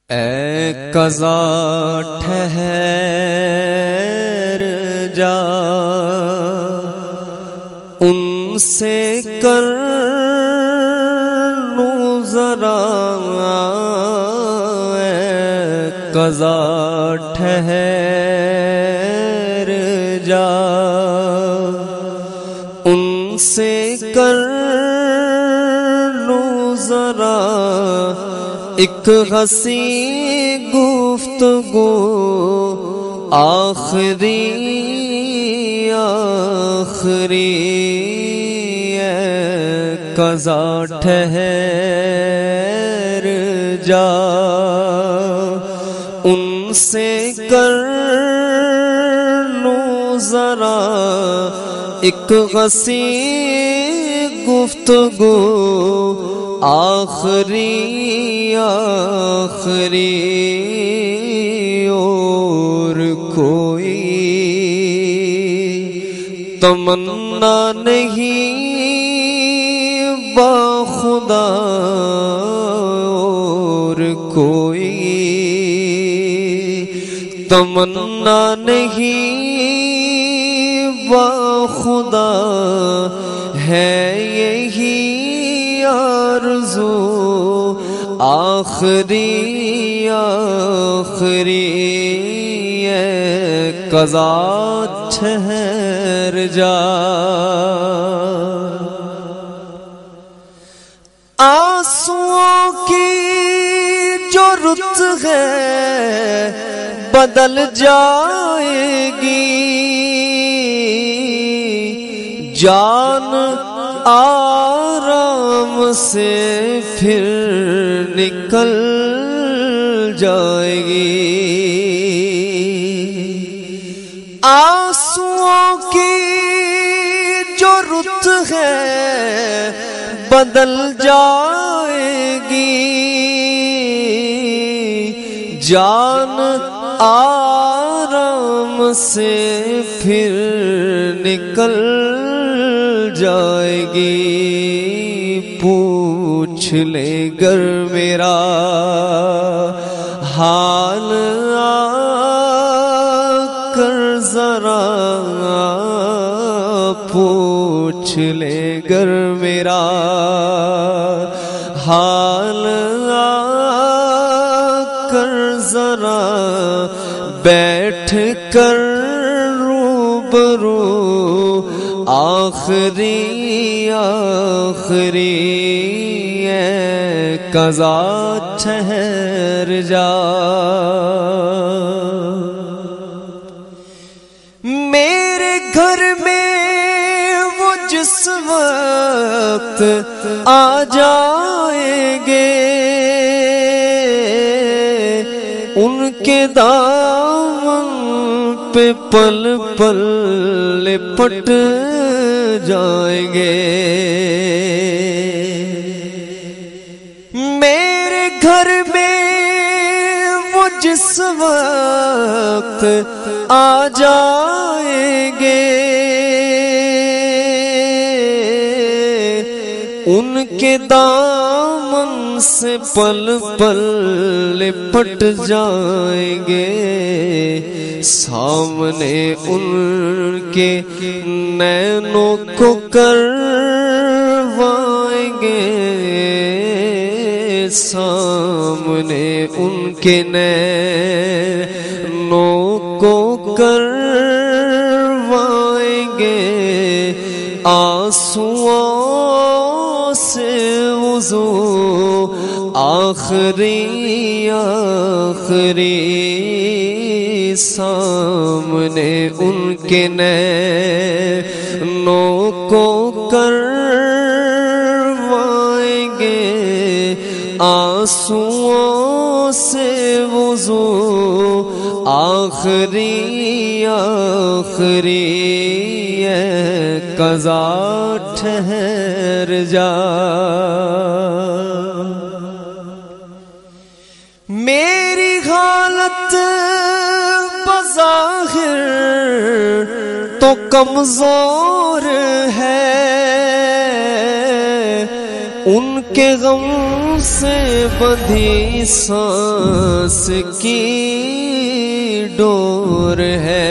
اے قضا ٹھہر جا، ان سے کر لوں ذرا، اے قضا ٹھہر جا، ان سے کر لوں ذرا ایک ہنسی گفتگو آخری اے قضا ٹھہر جا، ان سے کر لوں ذرا ایک ہنسی گفتگو آخری اور کوئی تمنا نہیں باخدا، اور کوئی تمنا نہیں باخدا، ہے یہی آرزو آخری اے قضا ٹھہر جا۔ آنسوؤں کی جو رت ہے بدل جائے گی، جان آرام سے پھر نکل جائے گی، آنسوؤں کی جو رت ہے بدل جائے گی، جان آرام سے پھر نکل جائے گی، پوچھ لے گر میرا حال آ کر ذرا، پوچھ لے گر میرا حال آ کر ذرا، بیٹھ کر روبرو آخری اے قضا ٹھہر جا۔ میرے گھر میں وہ جس وقت آ جائیں گے، ان کے دامن پہ پل پل لپٹ جائیں گے، میرے گھر میں وہ جس وقت آ جائیں گے، ان کے دامن سے پل پل لپٹ جائیں گے، سامنے ان کے نینوں کو کروائیں گے، سامنے ان کے نینوں کو کروائیں گے، آنسوؤں سے وضو آخری سامنے ان کے نینوں کو کروائیں گے، آنسوؤں سے وضو آخری اے قضا ٹھہر جا۔ میری حالت بظاہر تو کمزور ہے، ان کے غم سے بندھی سانس کی ڈور ہے